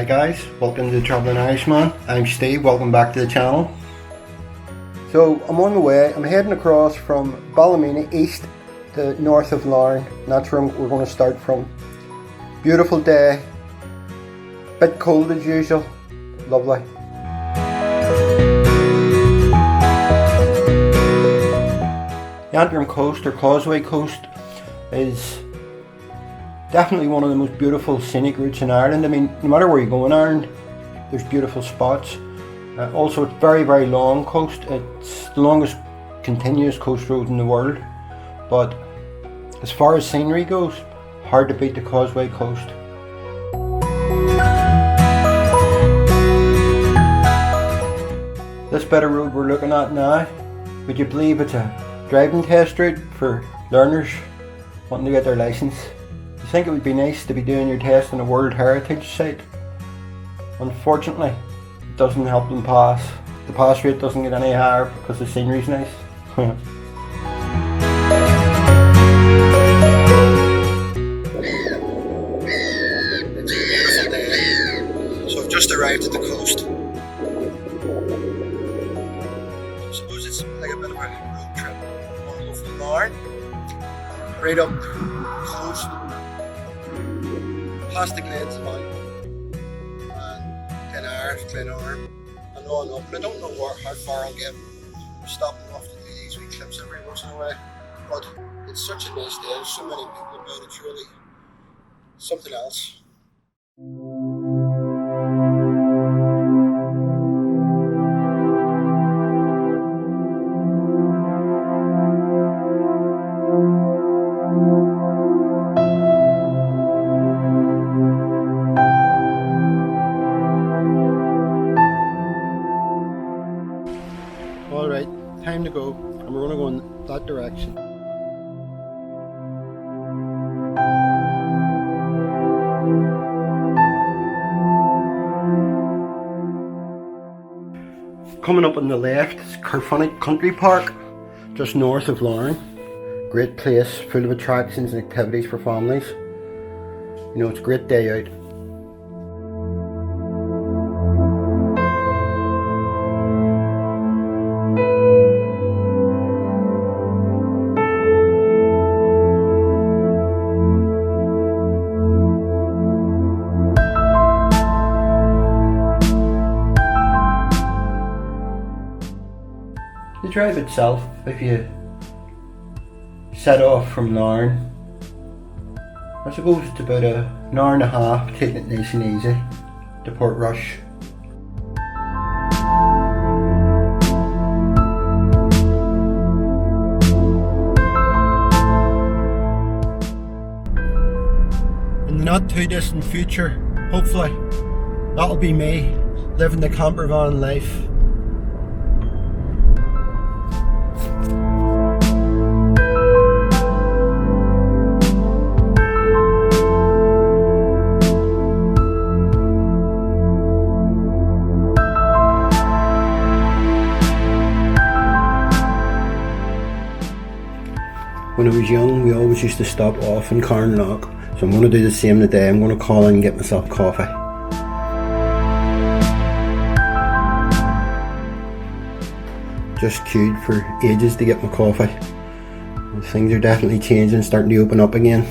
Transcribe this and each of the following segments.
Hi guys, welcome to the Travelling Irishman. I'm Steve, welcome back to the channel. So I'm on the way, I'm heading across from Ballymena east to north of Larne, and that's where we're going to start from. Beautiful day, bit cold as usual, lovely. The Antrim Coast or Causeway Coast is definitely one of the most beautiful scenic routes in Ireland. I mean, no matter where you go in Ireland, there's beautiful spots. Also, it's very long coast. It's the longest continuous coast road in the world. But as far as scenery goes, hard to beat the Causeway Coast. This bit of road we're looking at now, would you believe it's a driving test route for learners wanting to get their licence? You think it would be nice to be doing your test on a World Heritage site. Unfortunately, it doesn't help them pass. The pass rate doesn't get any higher because the scenery's nice. It's a beautiful day. So I've just arrived at the coast. I suppose it's like a bit of a road trip. I'm going to go from Larne, right up the coast, past the Glens of Antrim and Glenarm and on up. I don't know how far I'll get. I'm stopping off to do these wee clips every once in a while, but it's such a nice day. There's so many people about. It's really something else. Alright, time to go, and we're going to go in that direction. Coming up on the left is Carnlough Country Park, just north of Larne. Great place, full of attractions and activities for families. You know, it's a great day out. The drive itself, if you set off from Larne, I suppose it's about an hour and a half, taking it nice and easy to Portrush. In the not too distant future, hopefully, that'll be me living the camper van life. When I was young, we always used to stop off in Carnlough, so I'm going to do the same today. I'm going to call in and get myself coffee. Just queued for ages to get my coffee. Things are definitely changing, starting to open up again.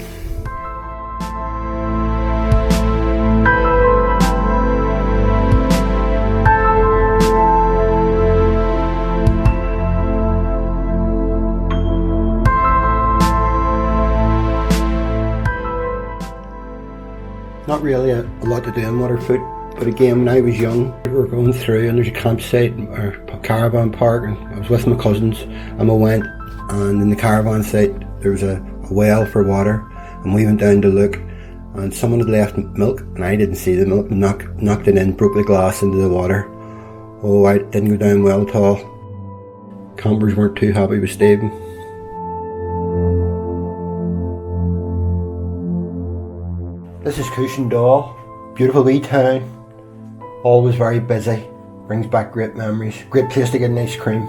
Not really a lot to do in Waterfoot, but again, when I was young, we were going through and there's a campsite or a caravan park, and I was with my cousins and we went, and in the caravan site there was a well for water, and we went down to look, and someone had left milk and I didn't see the milk, and knocked it in, broke the glass into the water. Oh, I didn't go down well at all. Campers weren't too happy with Stephen. This is Cushendall, beautiful wee town, always very busy, brings back great memories, great place to get an ice cream.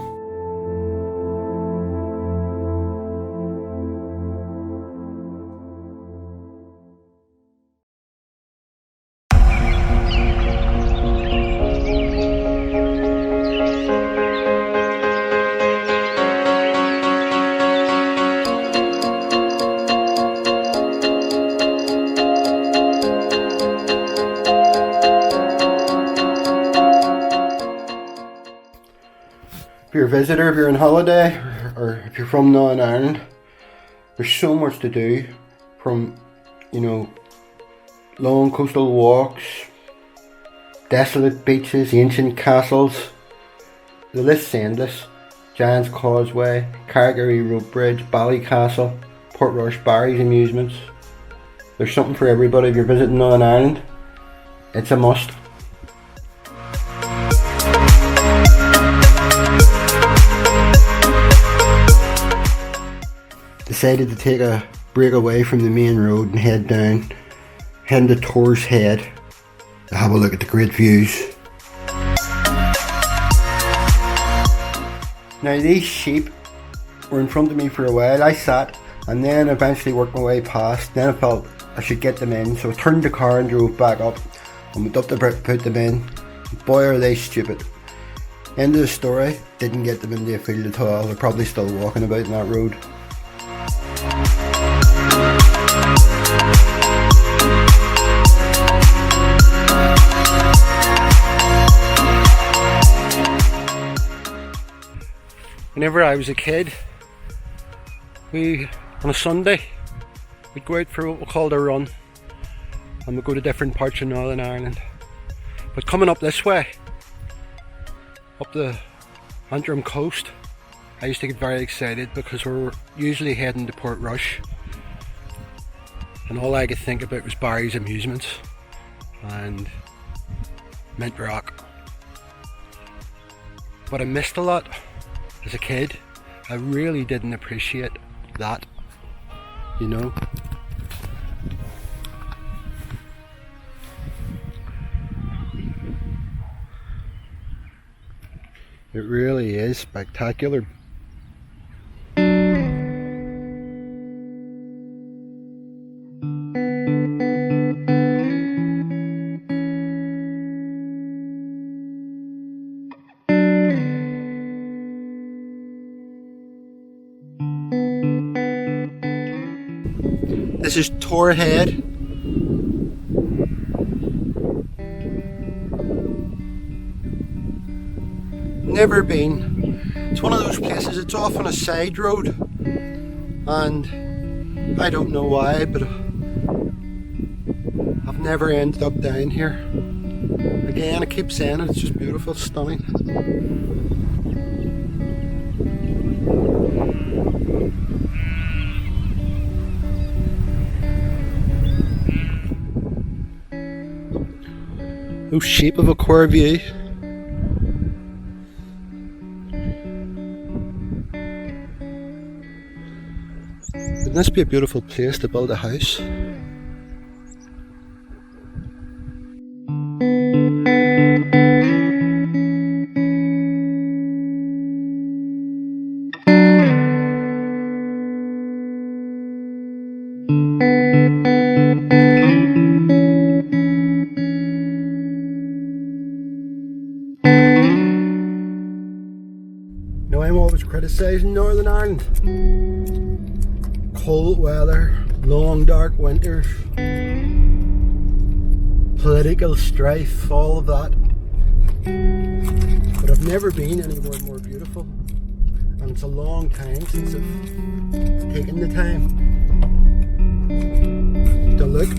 you're a visitor, if you're on holiday, or if you're from Northern Ireland, there's so much to do, from, you know, long coastal walks, desolate beaches, ancient castles. The list's endless. Giant's Causeway, Carrick-a-rede rope bridge, Ballycastle, Portrush, Barry's amusements. There's something for everybody. If you're visiting Northern Ireland, it's a must. Decided to take a break away from the main road and heading to Torr Head to have a look at the great views. Now these sheep were in front of me for a while. I sat and then eventually worked my way past. Then I felt I should get them in, so I turned the car and drove back up and went up to put them in. Boy, are they stupid. End of the story, didn't get them in the field at all. They're probably still walking about in that road. Whenever I was a kid, on a Sunday, we'd go out for what we called a run, and we'd go to different parts of Northern Ireland. But coming up this way, up the Antrim coast, I used to get very excited because we were usually heading to Portrush, and all I could think about was Barry's amusements and Mint Rock. But I missed a lot. As a kid, I really didn't appreciate that, you know. It really is spectacular. This is Torr Head. Never been. It's one of those places, it's off on a side road, and I don't know why, but I've never ended up down here. Again, I keep saying it, it's just beautiful, stunning. No shape of a core view. Wouldn't this be a beautiful place to build a house? Now I'm always criticising Northern Ireland. Cold weather, long dark winters, political strife, all of that. But I've never been anywhere more beautiful, and it's a long time since I've taken the time to look.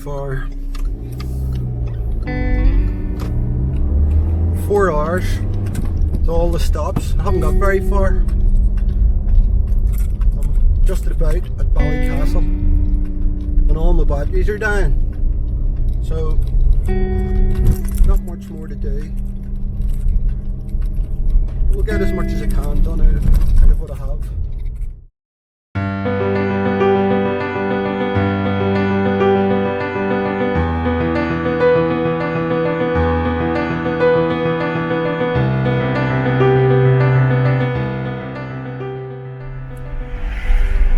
for 4 hours with all the stops. I haven't got very far. I'm just about at Ballycastle and all my batteries are down, so not much more to do. We'll get as much as I can done out of what I have.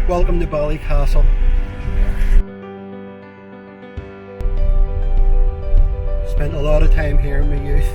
Welcome to Ballycastle. Spent a lot of time here in my youth.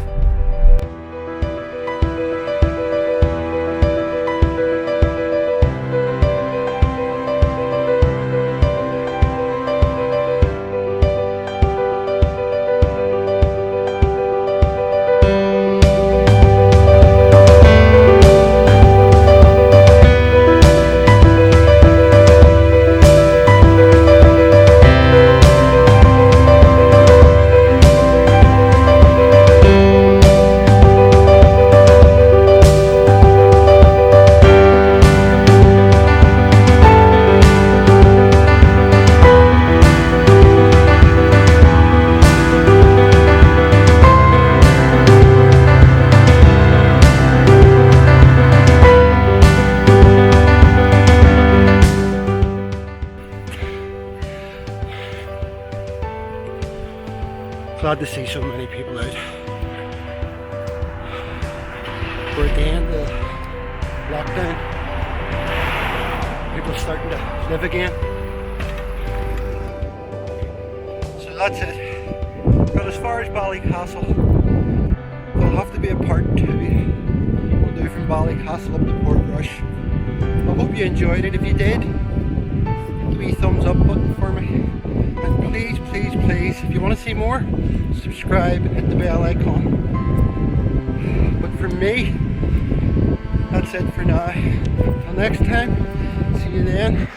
Glad to see so many people out. We're at the end of the lockdown. People are starting to live again. So that's it. Got as far as Ballycastle. There'll have to be a part 2. We'll do from Ballycastle up to Portrush. I hope you enjoyed it. If you did, hit the wee thumbs up button for me. And please, please, please, if you want to see more, subscribe and hit the bell icon. But for me, that's it for now. Until next time, see you then.